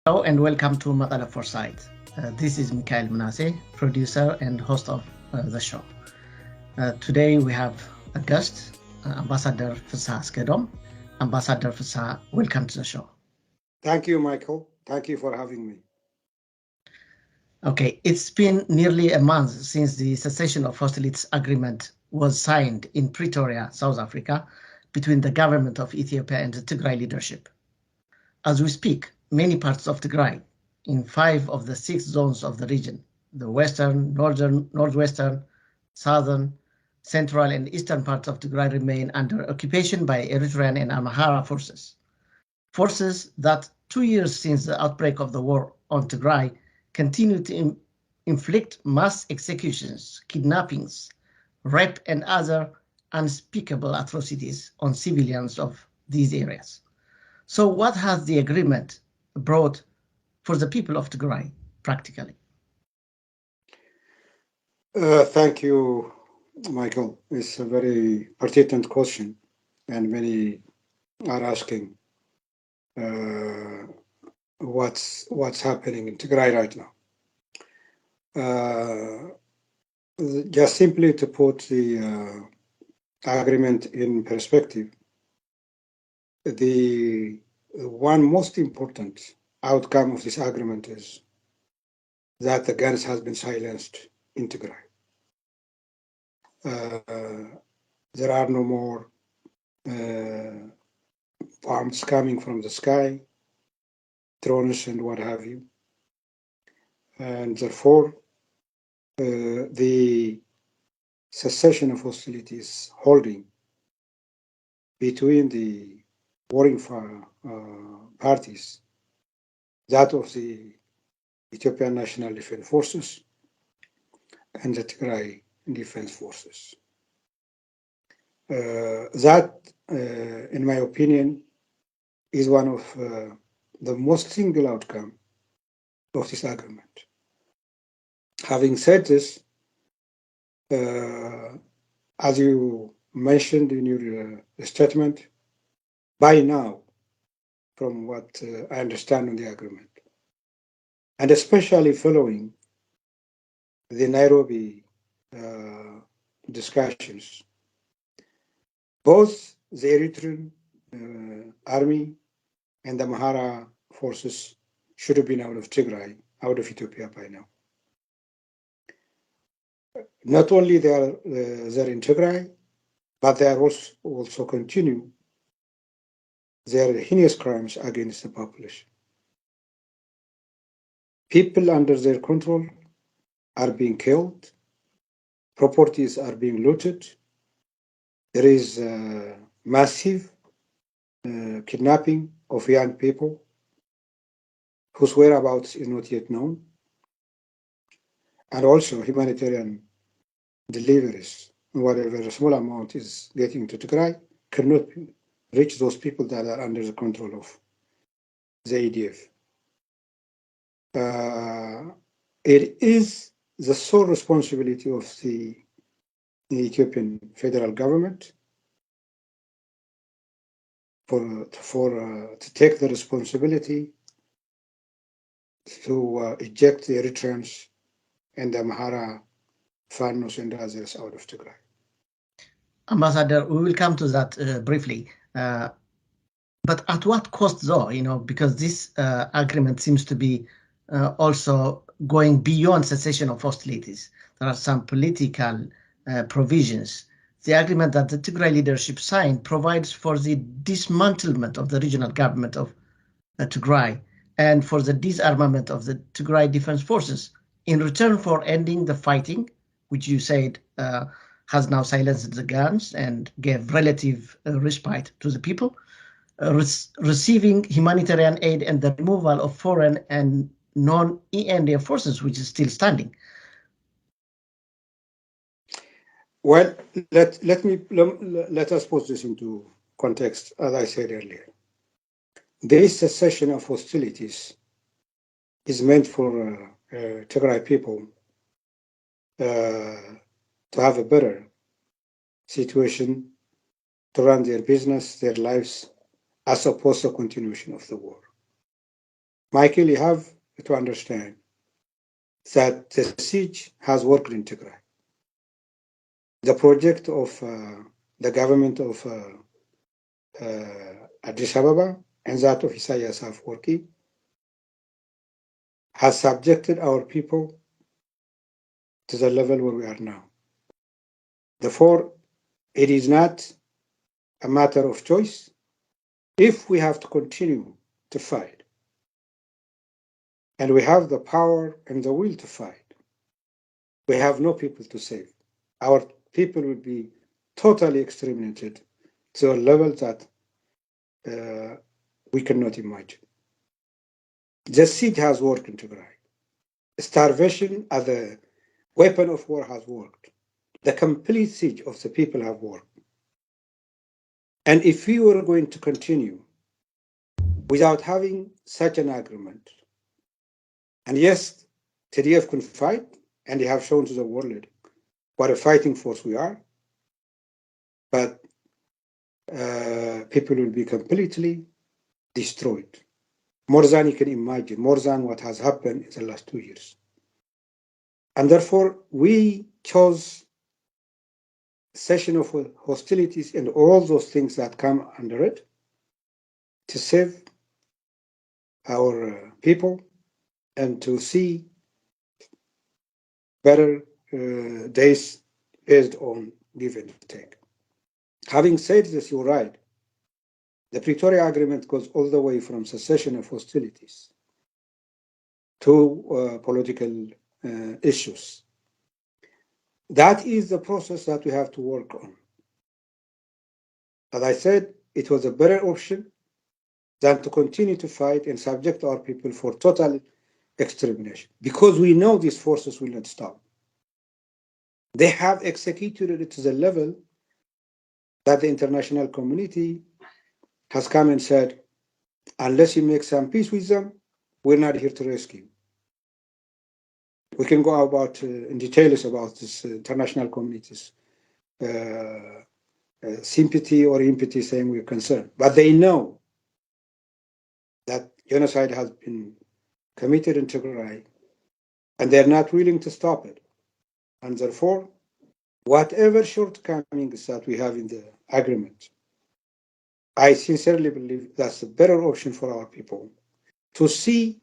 Hello and welcome to Mekelle Foresight. This is Mekelle Mnasse, producer and host of the show. Today we have a guest, Ambassador Fisseha Asgedom. Ambassador Fisseha, welcome to the show. Thank you, Michael. Thank you for having me. Okay, it's been nearly a month since the cessation of hostilities agreement was signed in Pretoria, South Africa, between the government of Ethiopia and the Tigray leadership. As we speak, many parts of Tigray, in 5 of the 6 zones of the region, the western, northern, northwestern, southern, central, and eastern parts of Tigray remain under occupation by Eritrean and Amhara forces. Forces that 2 years since the outbreak of the war on Tigray continue to inflict mass executions, kidnappings, rape, and other unspeakable atrocities on civilians of these areas. So what has the agreement brought for the people of Tigray practically? Thank you, Michael. It's a very pertinent question, and many are asking what's happening in Tigray right now. Just simply to put the agreement in perspective, the one most important outcome of this agreement is that the guns has been silenced in Tigray. There are no more bombs coming from the sky, drones and what have you. And therefore, the cessation of hostilities holding between the warring parties, that of the Ethiopian National Defense Forces and the Tigray Defense Forces. That, in my opinion, is one of the most single outcome of this agreement. Having said this, as you mentioned in your statement, by now, from what I understand on the agreement, and especially following the Nairobi discussions, both the Eritrean army and the Amhara forces should have been out of Tigray, out of Ethiopia by now. Not only they're in Tigray, but they are also continue their heinous crimes against the population. People under their control are being killed, properties are being looted, there is massive kidnapping of young people whose whereabouts is not yet known, and also humanitarian deliveries, whatever a small amount is getting to Tigray, cannot reach those people that are under the control of the ADF. It is the sole responsibility of the Ethiopian federal government to take the responsibility to eject the Eritreans and the Amhara Fanos and others out of Tigray. Ambassador, we will come to that briefly. But at what cost, though? Because this agreement seems to be also going beyond cessation of hostilities. There are some political provisions. The agreement that the Tigray leadership signed provides for the dismantlement of the regional government of Tigray and for the disarmament of the Tigray Defense Forces in return for ending the fighting, which you said has now silenced the guns and gave relative respite to the people, receiving humanitarian aid and the removal of foreign and non-ENDF forces, which is still standing. Well, let us put this into context, as I said earlier. This cessation of hostilities is meant for Tigray people to have a better situation, to run their business, their lives, as opposed to continuation of the war. Michael, you have to understand that the siege has worked in Tigray. The project of the government of Addis Ababa and that of Isaias Afwerki has subjected our people to the level where we are now. Therefore, it is not a matter of choice. If we have to continue to fight, and we have the power and the will to fight, we have no people to save. Our people will be totally exterminated to a level that we cannot imagine. The siege has worked in Tigray. Starvation as a weapon of war has worked. The complete siege of the people have worked. And if we were going to continue without having such an agreement, and yes, TDF can fight, and they have shown to the world what a fighting force we are, but people will be completely destroyed. More than you can imagine, more than what has happened in the last 2 years. And therefore, we chose cessation of hostilities and all those things that come under it to save our people and to see better days based on give and take. Having said this, you're right. The Pretoria Agreement goes all the way from cessation of hostilities to political issues. That is the process that we have to work on. As I said, it was a better option than to continue to fight and subject our people for total extermination, because we know these forces will not stop. They have executed it to the level that the international community has come and said, unless you make some peace with them, we're not here to rescue. We can go about in details about this international community's sympathy or empathy saying we're concerned. But they know that genocide has been committed in Tigray, and they're not willing to stop it. And therefore, whatever shortcomings that we have in the agreement, I sincerely believe that's a better option for our people to see,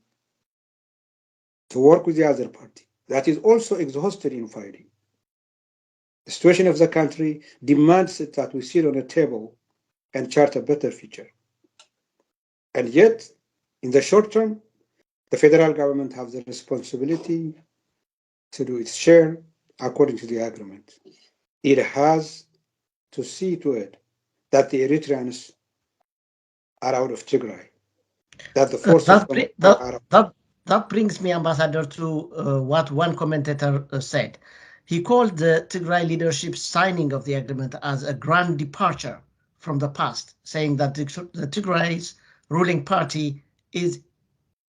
to work with the other party that is also exhausted in fighting. The situation of the country demands that we sit on a table and chart a better future. And yet, in the short term, the federal government has the responsibility to do its share according to the agreement. It has to see to it that the Eritreans are out of Tigray, that the forces that brings me, Ambassador, to what one commentator said. He called the Tigray leadership's signing of the agreement as a grand departure from the past, saying that the Tigray's ruling party is,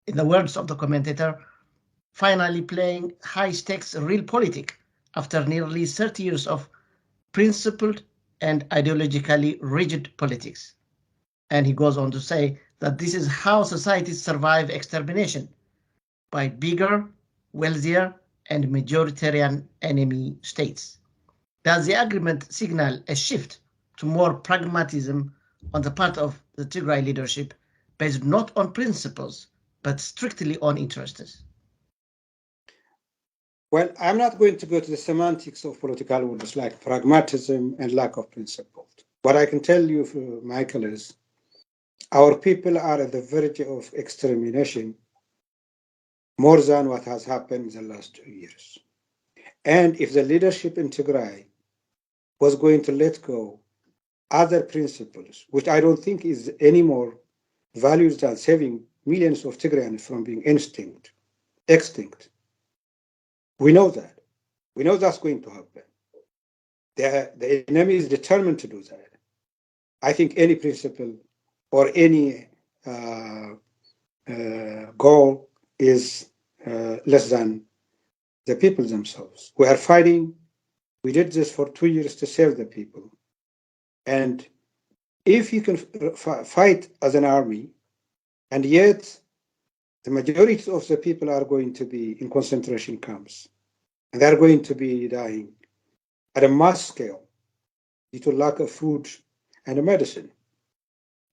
in the words of the commentator, finally playing high-stakes realpolitik after nearly 30 years of principled and ideologically rigid politics. And he goes on to say that this is how societies survive extermination, by bigger, wealthier, and majoritarian enemy states. Does the agreement signal a shift to more pragmatism on the part of the Tigray leadership, based not on principles, but strictly on interests? Well, I'm not going to go to the semantics of political words like pragmatism and lack of principles. What I can tell you, Michael, is our people are at the verge of extermination more than what has happened in the last 2 years. And if the leadership in Tigray was going to let go other principles, which I don't think is any more values than saving millions of Tigrayans from being extinct. We know that. We know that's going to happen. The enemy is determined to do that. I think any principle or any goal is less than the people themselves. We are fighting. We did this for 2 years to save the people. And if you can fight as an army and yet the majority of the people are going to be in concentration camps, and they're going to be dying at a mass scale due to lack of food and medicine.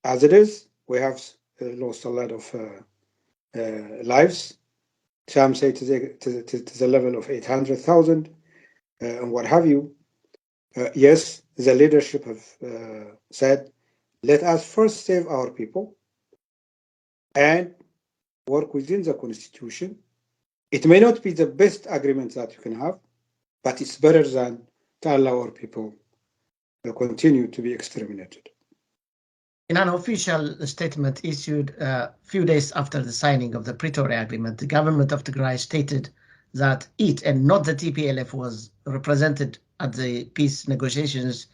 As it is, we have lost a lot of lives. Some say to the level of 800,000 and what have you. Yes, the leadership have said, let us first save our people and work within the constitution. It may not be the best agreement that you can have, but it's better than to allow our people to continue to be exterminated. In an official statement issued a few days after the signing of the Pretoria Agreement, the government of Tigray stated that it and not the TPLF was represented at the peace negotiations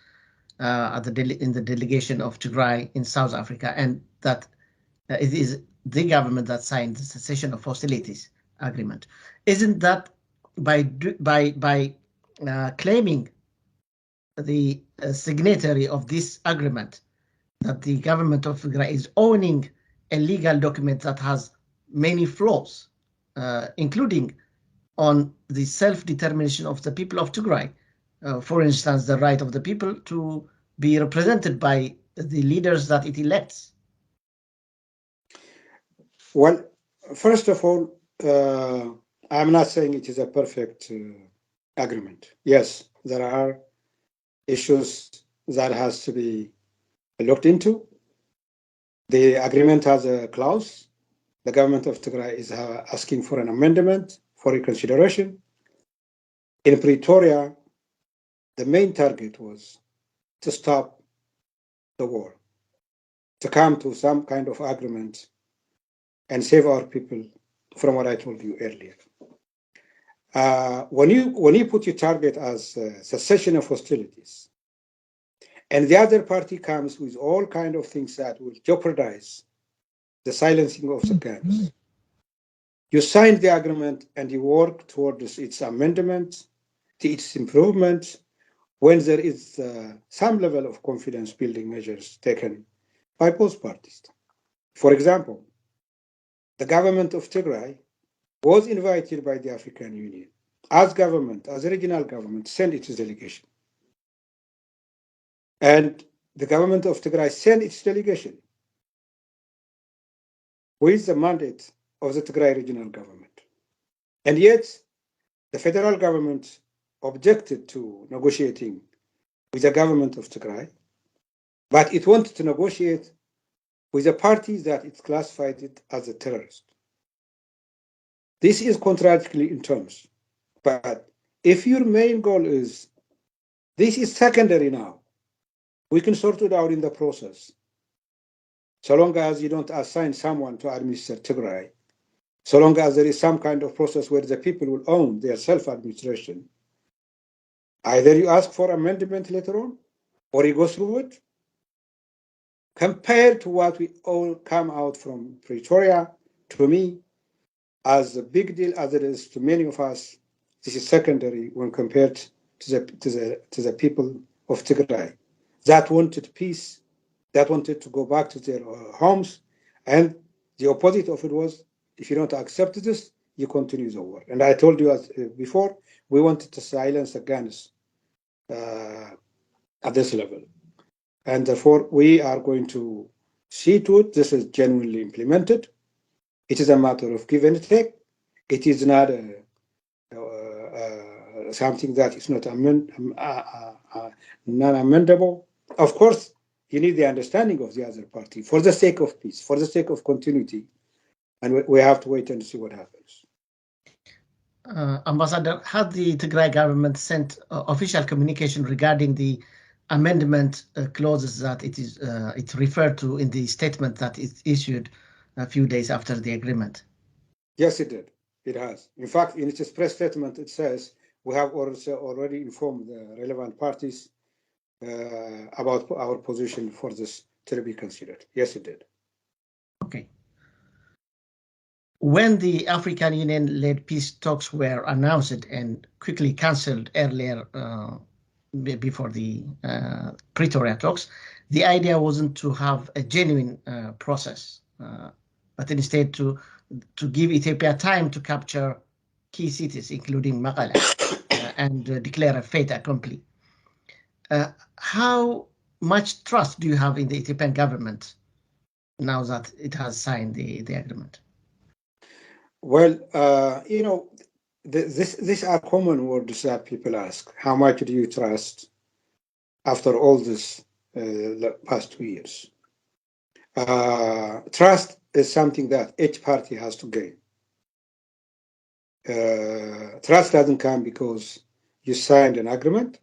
in the delegation of Tigray in South Africa, and that it is the government that signed the cessation of hostilities agreement. Isn't that by claiming the signatory of this agreement that the government of Tigray is owning a legal document that has many flaws, including on the self-determination of the people of Tigray? For instance, the right of the people to be represented by the leaders that it elects. Well, first of all, I'm not saying it is a perfect agreement. Yes, there are issues that has to be looked into. The agreement has a clause. The government of Tigray is asking for an amendment for reconsideration. In Pretoria, the main target was to stop the war, to come to some kind of agreement and save our people from what I told you earlier. When you put your target as cessation of hostilities, and the other party comes with all kind of things that will jeopardize the silencing of the guns, you sign the agreement and you work towards its amendment, to its improvement, when there is some level of confidence building measures taken by both parties. For example, the government of Tigray was invited by the African Union as government, as a regional government, send its delegation. And the government of Tigray sent its delegation with the mandate of the Tigray regional government. And yet, the federal government objected to negotiating with the government of Tigray, but it wanted to negotiate with a party that it classified it as a terrorist. This is contradictory in terms, but if your main goal is, this is secondary now, we can sort it out in the process. So long as you don't assign someone to administer Tigray, so long as there is some kind of process where the people will own their self-administration, either you ask for amendment later on, or you go through it. Compared to what we all come out from Pretoria, to me, as a big deal as it is to many of us, this is secondary when compared to the people of Tigray that wanted peace, that wanted to go back to their homes, and the opposite of it was, if you don't accept this, you continue the war. And I told you before, we wanted to silence the guns at this level. And therefore, we are going to see to it this is genuinely implemented. It is a matter of give and take. It is not something that is not non-amendable. Of course, you need the understanding of the other party for the sake of peace, for the sake of continuity. And we have to wait and see what happens. Ambassador, had the Tigray government sent official communication regarding the amendment clauses that it referred to in the statement that it issued a few days after the agreement? Yes, it did. It has. In fact, in its press statement, it says we have already informed the relevant parties about our position for this to be considered. Yes, it did. Okay. When the African Union-led peace talks were announced and quickly cancelled earlier before the Pretoria talks, the idea wasn't to have a genuine process, but instead to to give Ethiopia time to capture key cities, including Mekelle, and declare a fait accompli. How much trust do you have in the Ethiopian government now that it has signed the agreement? Well, these are common words that people ask. How much do you trust after all this past 2 years? Trust is something that each party has to gain. Trust doesn't come because you signed an agreement.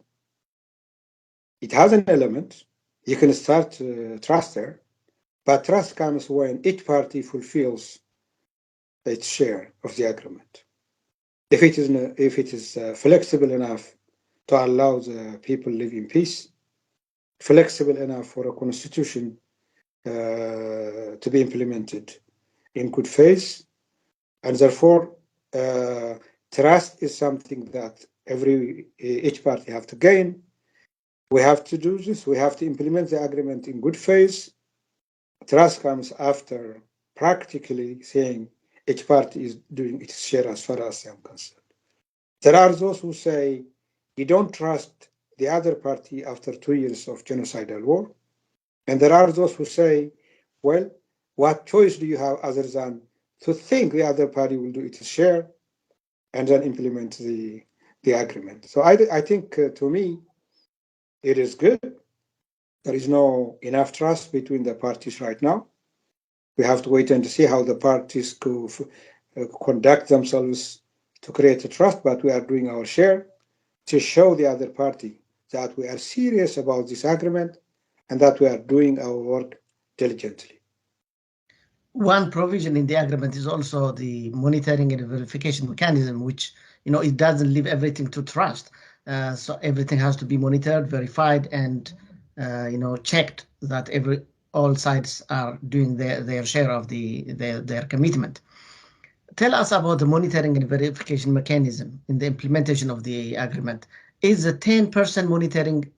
It has an element. You can start trust there, but trust comes when each party fulfills its share of the agreement. If it is flexible enough to allow the people live in peace, flexible enough for a constitution to be implemented in good faith, and therefore trust is something that each party have to gain. We have to do this. We have to implement the agreement in good faith. Trust comes after practically saying each party is doing its share as far as I'm concerned. There are those who say you don't trust the other party after 2 years of genocidal war. And there are those who say, well, what choice do you have other than to think the other party will do its share and then implement the agreement? So I think to me, it is good. There is no enough trust between the parties right now. We have to wait and see how the parties conduct themselves to create a trust, but we are doing our share to show the other party that we are serious about this agreement and that we are doing our work diligently. One provision in the agreement is also the monitoring and verification mechanism, which, it doesn't leave everything to trust. So everything has to be monitored, verified, and, checked that all sides are doing their share of their commitment. Tell us about the monitoring and verification mechanism in the implementation of the agreement. Is the 10-person monitoring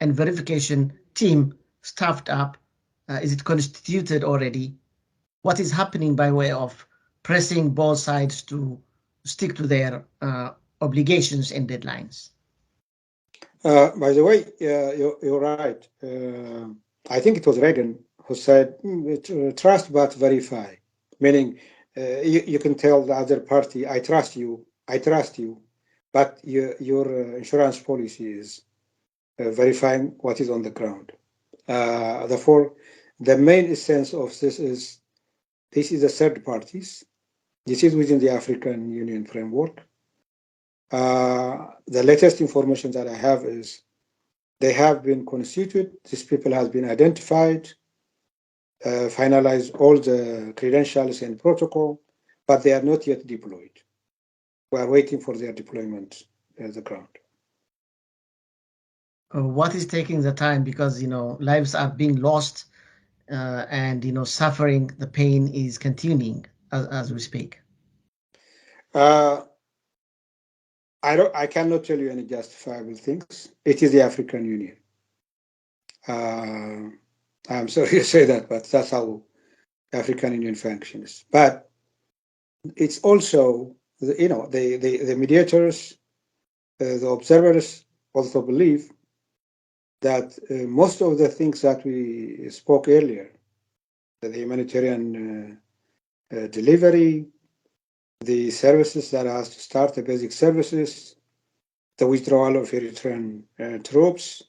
and verification team staffed up? Is it constituted already? What is happening by way of pressing both sides to stick to their obligations and deadlines? By the way, you're right. I think it was Reagan who said, trust but verify, meaning you can tell the other party, I trust you, but your insurance policy is verifying what is on the ground. Therefore, the main essence of this is the third parties. This is within the African Union framework. The latest information that I have is they have been constituted. These people have been identified, finalized all the credentials and protocol, but they are not yet deployed. We are waiting for their deployment at the ground. What is taking the time? Because, lives are being lost and, suffering, the pain is continuing as we speak. I cannot tell you any justifiable things. It is the African Union. I'm sorry to say that, but that's how the African Union functions. But it's also, the mediators, the observers also believe that most of the things that we spoke earlier, the humanitarian delivery, the services that has to start, the basic services, the withdrawal of Eritrean troops,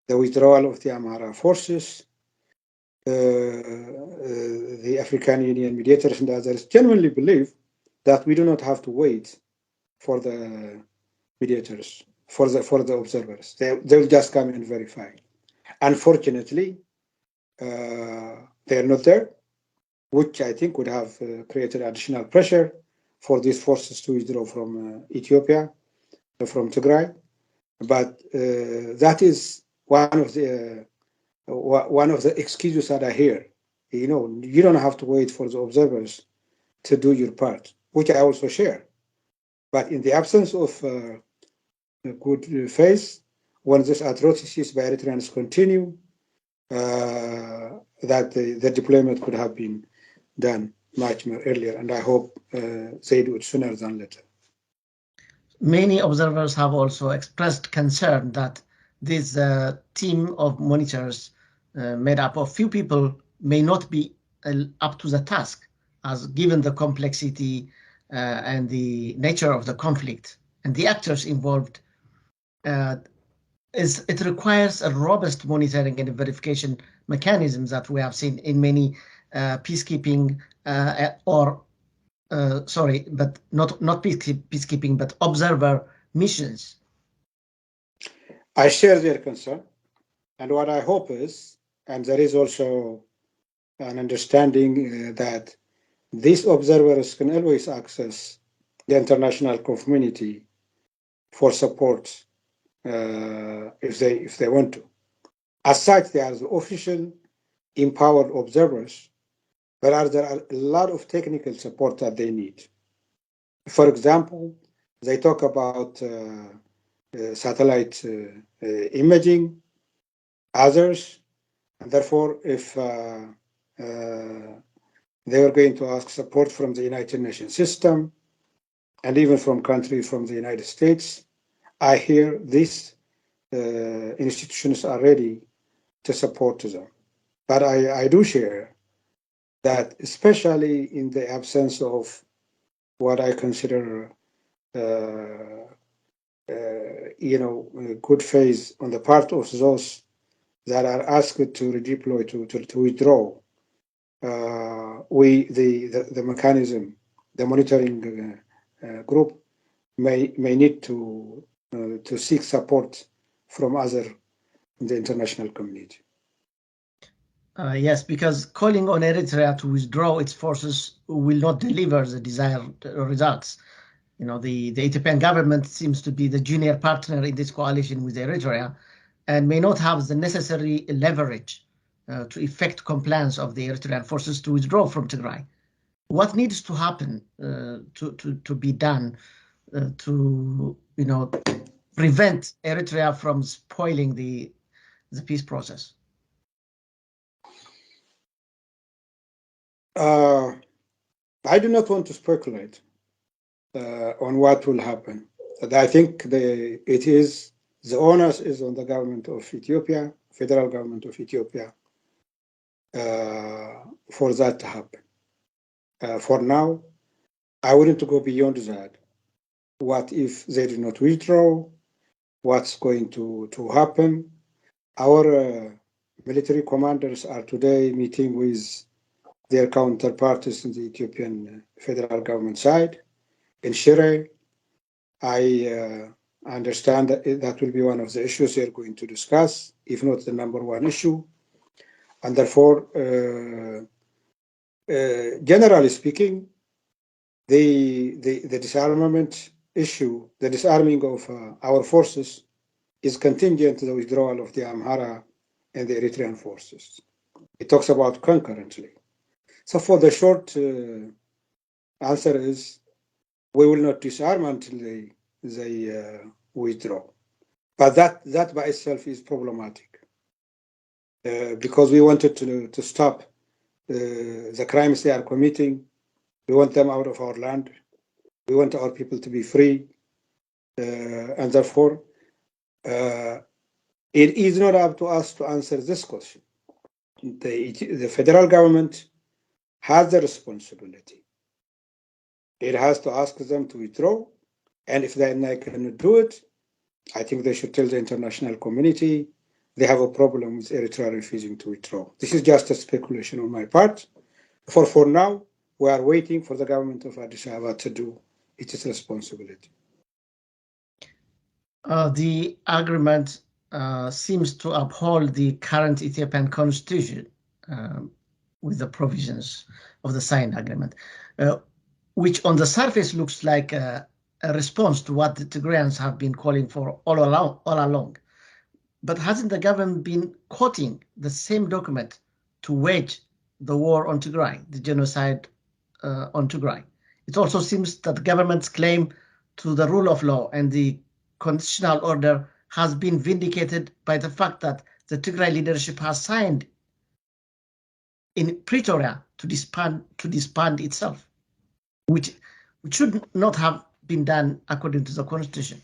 the withdrawal of the Amhara forces, the African Union mediators and others genuinely believe that we do not have to wait for the mediators, for the observers. They will just come and verify. Unfortunately, they are not there, which I think would have created additional pressure for these forces to withdraw from Ethiopia, from Tigray. But that is one of the excuses that I hear. You don't have to wait for the observers to do your part, which I also share. But in the absence of good faith, when these atrocities by Eritreans continue, that the deployment could have been done. much more earlier, and I hope they do it sooner than later. Many observers have also expressed concern that this team of monitors made up of few people may not be up to the task, as given the complexity and the nature of the conflict and the actors involved. It requires a robust monitoring and verification mechanisms that we have seen in many peacekeeping but not peacekeeping, but observer missions. I share their concern, and what I hope is, and there is also an understanding that these observers can always access the international community for support if they want to. As such, they are the official empowered observers, but there are a lot of technical support that they need. For example, they talk about satellite imaging, others, and therefore, if they were going to ask support from the United Nations system and even from countries from the United States, I hear these institutions are ready to support them. But I do share that, especially in the absence of what I consider, good faith on the part of those that are asked to redeploy, to withdraw, the mechanism, the monitoring group may need to seek support from other in the international community. Yes, because calling on Eritrea to withdraw its forces will not deliver the desired results. The Ethiopian government seems to be the junior partner in this coalition with Eritrea and may not have the necessary leverage to effect compliance of the Eritrean forces to withdraw from Tigray. What needs to happen to be done to prevent Eritrea from spoiling the peace process? I do not want to speculate on what will happen. But I think the onus is on the government of Ethiopia, federal government of Ethiopia, for that to happen. For now, I wouldn't go beyond that. What if they do not withdraw? What's going to happen? Our military commanders are today meeting with their counterparts in the Ethiopian federal government side. In Shire, I understand that will be one of the issues they're going to discuss, if not the number one issue. And therefore, generally speaking, the disarmament issue, the disarming of our forces, is contingent to the withdrawal of the Amhara and the Eritrean forces. It talks about concurrently. So for the short answer is, we will not disarm until they withdraw. But that by itself is problematic because we wanted to stop the crimes they are committing. We want them out of our land. We want our people to be free. And therefore, it is not up to us to answer this question. The federal government has the responsibility. It has to ask them to withdraw. And if they cannot do it, I think they should tell the international community they have a problem with Eritrea refusing to withdraw. This is just a speculation on my part. For now, we are waiting for the government of Addis Ababa to do its responsibility. The agreement seems to uphold the current Ethiopian constitution with the provisions of the signed agreement, which on the surface looks like a response to what the Tigrayans have been calling for all along. But hasn't the government been quoting the same document to wage the war on Tigray, the genocide on Tigray? It also seems that the government's claim to the rule of law and the constitutional order has been vindicated by the fact that the Tigray leadership has signed in Pretoria to disband itself, which should not have been done according to the constitution.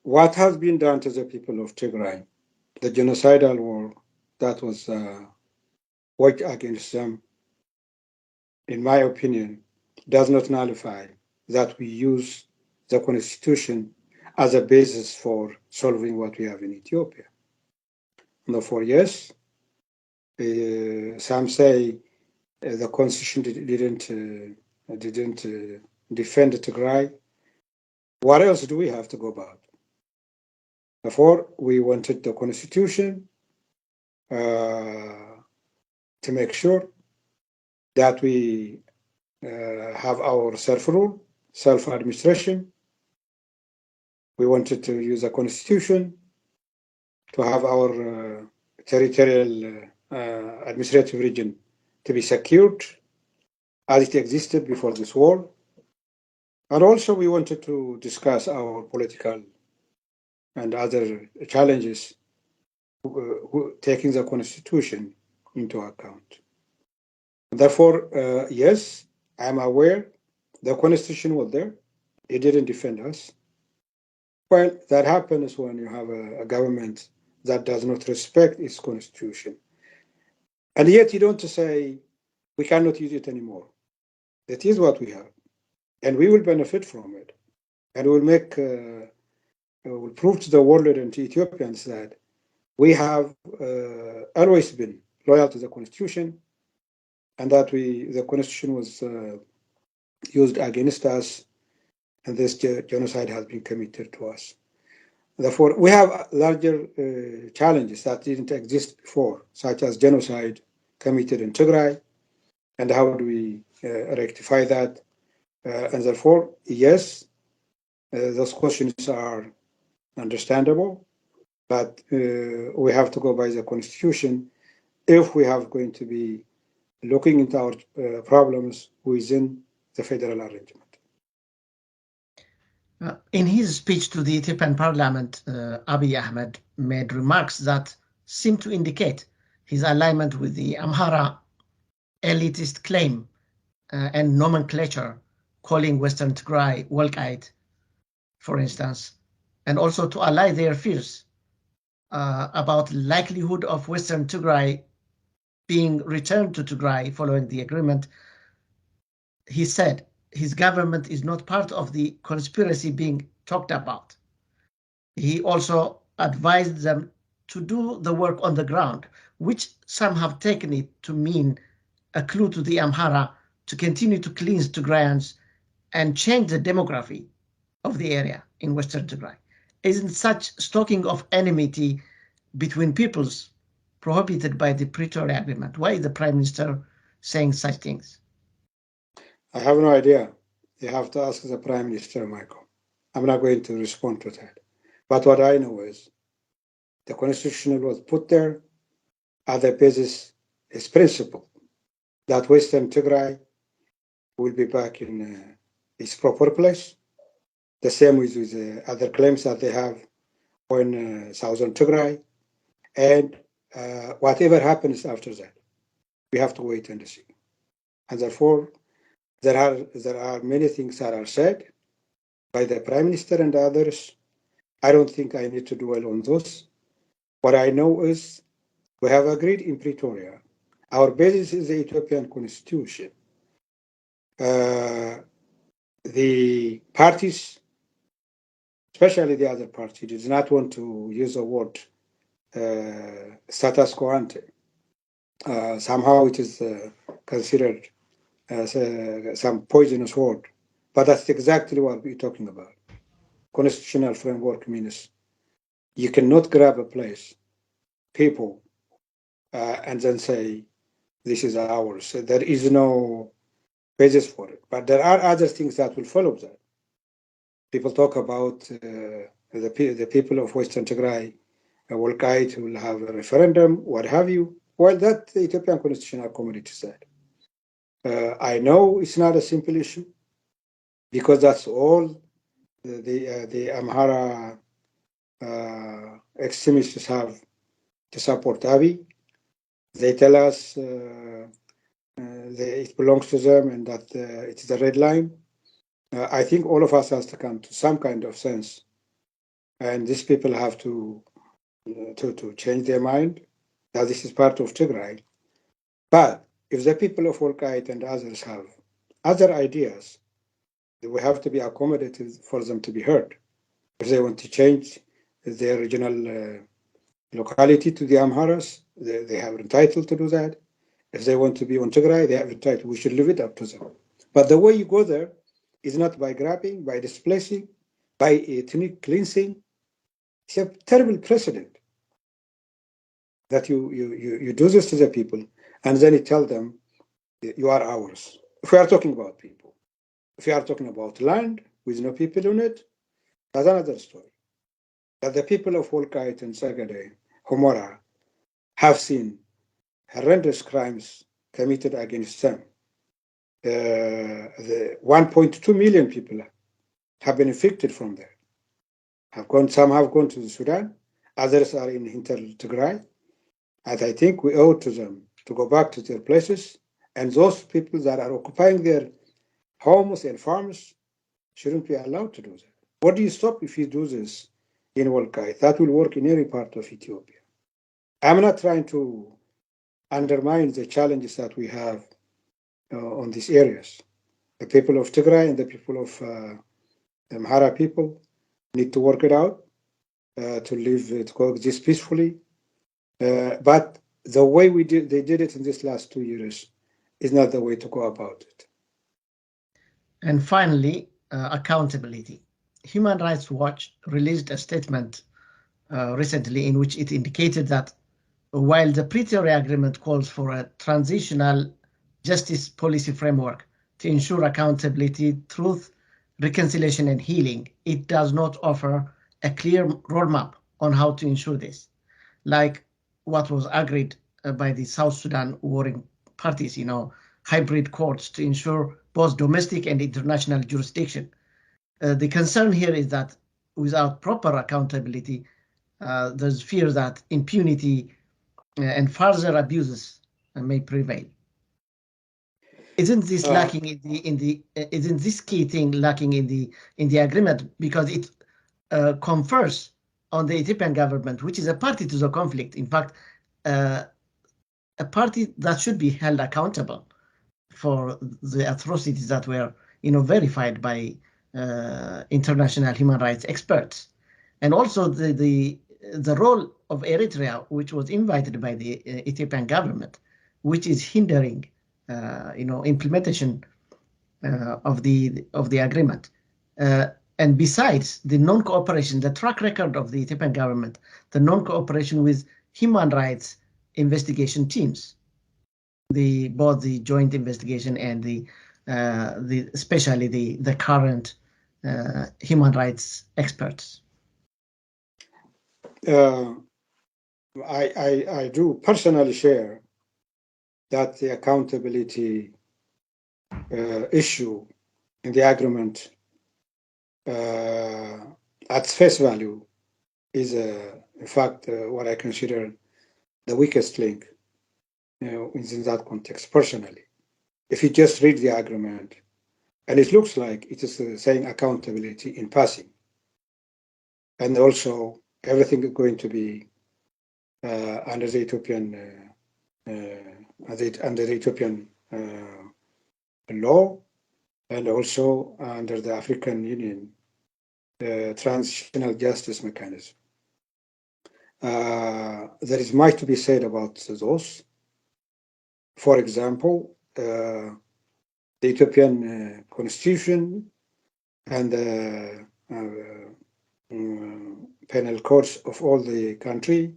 What has been done to the people of Tigray, the genocidal war that was waged against them, in my opinion, does not nullify that we use the constitution as a basis for solving what we have in Ethiopia. Therefore, yes, some say the constitution didn't defend Tigray. What else do we have to go about? Therefore, we wanted the constitution to make sure that we have our self-rule, self-administration. We wanted to use a constitution to have our territorial administrative region to be secured as it existed before this war. And also we wanted to discuss our political and other challenges, taking the constitution into account. Therefore, yes, I'm aware the constitution was there. It didn't defend us. Well, that happens when you have a government that does not respect its constitution. And yet you don't say, we cannot use it anymore. It is what we have. And we will benefit from it. And we'll prove to the world and to Ethiopians that we have always been loyal to the constitution, and that the constitution was used against us, and this genocide has been committed to us. Therefore, we have larger challenges that didn't exist before, such as genocide committed in Tigray, and how do we rectify that? And therefore, yes, those questions are understandable, but we have to go by the constitution if we have going to be looking into our problems within the federal arrangement. In his speech to the Ethiopian parliament, Abiy Ahmed made remarks that seem to indicate his alignment with the Amhara elitist claim and nomenclature, calling Western Tigray Walkite, for instance, and also to allay their fears about likelihood of Western Tigray being returned to Tigray following the agreement. He said his government is not part of the conspiracy being talked about. He also advised them to do the work on the ground, which some have taken it to mean a clue to the Amhara to continue to cleanse Tigrayans and change the demography of the area in Western Tigray. Isn't such stoking of enmity between peoples prohibited by the Pretoria Agreement? Why is the Prime Minister saying such things? I have no idea. You have to ask the Prime Minister, Michael. I'm not going to respond to that. But what I know is the constitution was put there as a basis, its principle, that Western Tigray will be back in its proper place. The same with the other claims that they have on Southern Tigray. And whatever happens after that, we have to wait and see. And therefore, there are many things that are said by the Prime Minister and others. I don't think I need to dwell on those. What I know is we have agreed in Pretoria. Our basis is the Ethiopian constitution. The parties, especially the other party, does not want to use the word status quo ante. Somehow it is considered as some poisonous word, but that's exactly what we're talking about. Constitutional framework means you cannot grab a place, people, and then say, this is ours. There is no basis for it. But there are other things that will follow that. People talk about the people of Western Tigray will have a referendum, what have you. Well, that the Ethiopian Constitutional Committee said. I know it's not a simple issue because that's all the Amhara extremists have to support Abiy. They tell us it belongs to them and that it is a red line. I think all of us has to come to some kind of sense, and these people have to change their mind that this is part of Tigray. But if the people of Wolkite and others have other ideas, we have to be accommodated for them to be heard. If they want to change their regional locality to the Amharas, they have entitled to do that. If they want to be on Tigray, they have entitled. We should leave it up to them. But the way you go there is not by grabbing, by displacing, by ethnic cleansing. It's a terrible precedent that you do this to the people and then you tell them you are ours. If we are talking about people, if we are talking about land with no people on it, that's another story. That the people of Wolkite and Sagade, Homora, have seen horrendous crimes committed against them. The 1.2 million people have been evicted from there. Some have gone to Sudan, others are in Tigray, and I think we owe to them to go back to their places. And those people that are occupying their homes and farms shouldn't be allowed to do that. What do you stop if you do this in Wolkite? That will work in every part of Ethiopia. I'm not trying to undermine the challenges that we have on these areas. The people of Tigray and the people of the Amhara people need to work it out to live, to coexist peacefully. But the way they did it in these last 2 years is not the way to go about it. And finally, accountability. Human Rights Watch released a statement recently in which it indicated that while the Pretoria Agreement calls for a transitional justice policy framework to ensure accountability, truth, reconciliation, and healing, it does not offer a clear roadmap on how to ensure this, like what was agreed by the South Sudan warring parties, hybrid courts to ensure both domestic and international jurisdiction. The concern here is that without proper accountability, there's fear that impunity and further abuses may prevail. Isn't this lacking isn't this key thing lacking in the agreement, because it confers on the Ethiopian government, which is a party to the conflict, in fact, a party that should be held accountable for the atrocities that were verified by international human rights experts, and also the role of Eritrea, which was invited by the Ethiopian government, which is hindering implementation of the agreement. And besides the non-cooperation, the track record of the Ethiopian government, the non-cooperation with human rights investigation teams, both the joint investigation and especially the current human rights experts. I do personally share that the accountability issue in the agreement at face value is, in fact, what I consider the weakest link in that context, personally. If you just read the agreement, and it looks like it is saying accountability in passing, and also everything is going to be under the Ethiopian law, and also under the African Union transitional justice mechanism. There is much to be said about those. For example, the Ethiopian constitution and the penal codes of all the country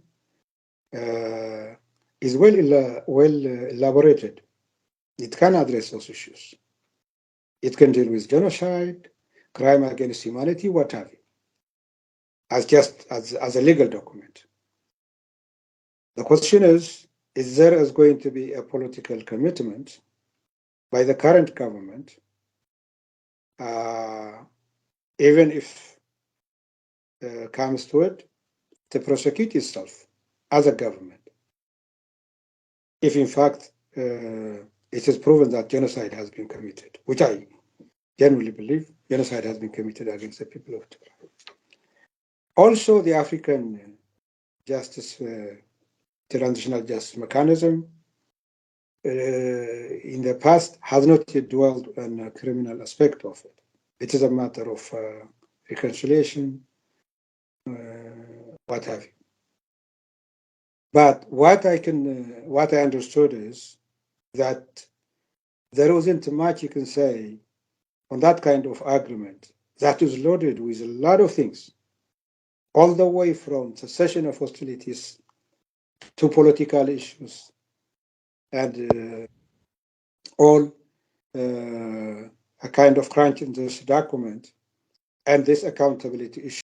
is well elaborated. It can address those issues. It can deal with genocide, crime against humanity, what have you, as a legal document. The question is there going to be a political commitment by the current government, even if comes to it, to prosecute itself as a government? if in fact it is proven that genocide has been committed, which I genuinely believe genocide has been committed against the people of Tigray. Also, the African justice, transitional justice mechanism in the past has not yet dwelled on a criminal aspect of it. It is a matter of reconciliation, what have you. But what I understood is that there wasn't much you can say on that kind of agreement that is loaded with a lot of things, all the way from cessation of hostilities to political issues and all a kind of crunch in this document and this accountability issue